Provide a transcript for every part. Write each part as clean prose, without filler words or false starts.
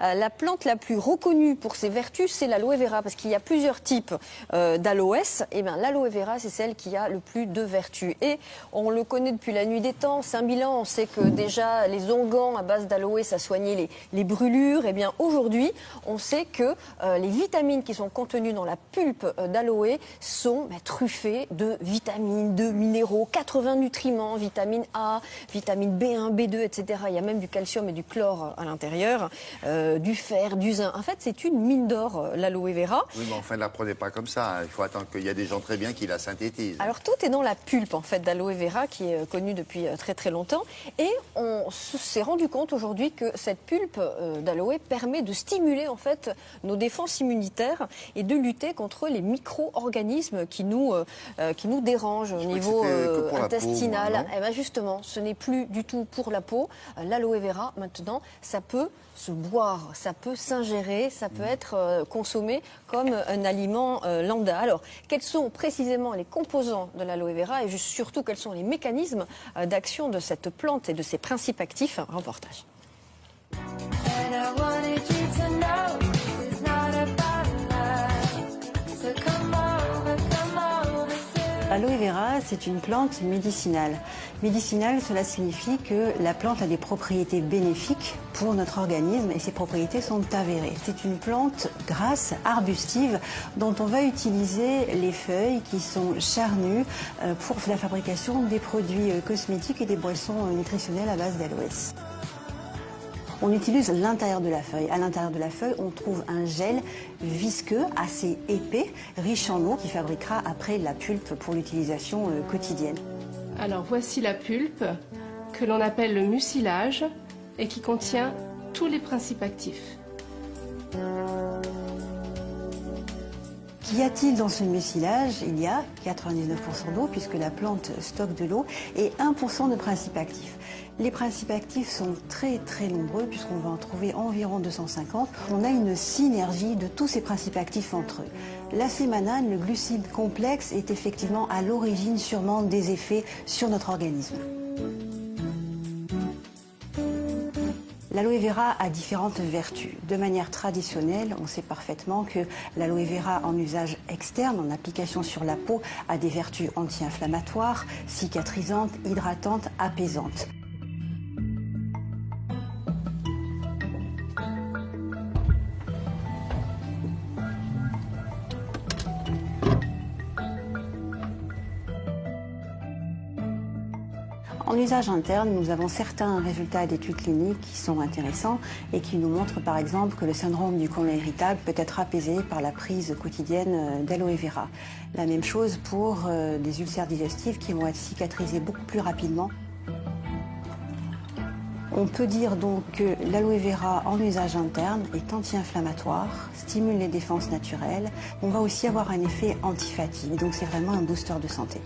La plante la plus reconnue pour ses vertus, c'est l'aloe vera, parce qu'il y a plusieurs types d'aloès. Et bien, l'aloe vera, c'est celle qui a le plus de vertus. Et on le connaît depuis la nuit des temps. Saint-Bilan, on sait que déjà les onguents à base d'aloe, ça soignait les brûlures. Et bien, aujourd'hui, on sait que les vitamines qui sont contenues dans la pulpe d'aloe sont truffées de vitamines, de minéraux, 80 nutriments, vitamine A, vitamine B1, B2, etc. Il y a même du calcium et du chlore à l'intérieur, du fer, du zinc. En fait, c'est une mine d'or, l'aloe vera. Oui, mais enfin, ne la prenez pas comme ça. Il faut attendre qu'il y a des gens très bien qui la synthétisent. Alors, tout est dans la pulpe, en fait, d'aloe vera, qui est connue depuis très très longtemps. Et on s'est rendu compte aujourd'hui que cette pulpe d'aloe permet de stimuler, en fait, nos défenses immunitaires et de lutter contre les micro-organismes qui nous dérangent au niveau intestinal. Et bien justement, ce n'est plus du tout pour la peau. L'aloe vera, maintenant, ça peut se boire, ça peut s'ingérer, ça peut être consommé comme un aliment lambda. Alors, quels sont précisément les composants de l'aloe vera et surtout quels sont les mécanismes d'action de cette plante et de ses principes actifs? Un reportage. L'aloe vera, c'est une plante médicinale. Médicinale, cela signifie que la plante a des propriétés bénéfiques pour notre organisme et ces propriétés sont avérées. C'est une plante grasse, arbustive, dont on va utiliser les feuilles qui sont charnues pour la fabrication des produits cosmétiques et des boissons nutritionnelles à base d'aloès. On utilise l'intérieur de la feuille. À l'intérieur de la feuille, on trouve un gel visqueux, assez épais, riche en eau, qui fabriquera après la pulpe pour l'utilisation quotidienne. Alors voici la pulpe que l'on appelle le mucilage et qui contient tous les principes actifs. Qu'y a-t-il dans ce mucilage? Il y a 99% d'eau puisque la plante stocke de l'eau et 1% de principes actifs. Les principes actifs sont très très nombreux puisqu'on va en trouver environ 250. On a une synergie de tous ces principes actifs entre eux. La sémanane, le glucide complexe, est effectivement à l'origine sûrement des effets sur notre organisme. L'aloe vera a différentes vertus. De manière traditionnelle, on sait parfaitement que l'aloe vera en usage externe, en application sur la peau, a des vertus anti-inflammatoires, cicatrisantes, hydratantes, apaisantes. En usage interne, nous avons certains résultats d'études cliniques qui sont intéressants et qui nous montrent par exemple que le syndrome du côlon irritable peut être apaisé par la prise quotidienne d'aloe vera. La même chose pour des ulcères digestifs qui vont être cicatrisés beaucoup plus rapidement. On peut dire donc que l'aloe vera en usage interne est anti-inflammatoire, stimule les défenses naturelles. On va aussi avoir un effet anti-fatigue, donc c'est vraiment un booster de santé.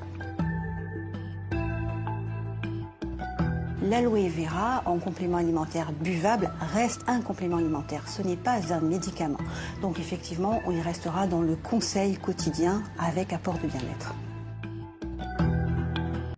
L'aloe vera, en complément alimentaire buvable, reste un complément alimentaire. Ce n'est pas un médicament. Donc effectivement, on y restera dans le conseil quotidien avec apport de bien-être.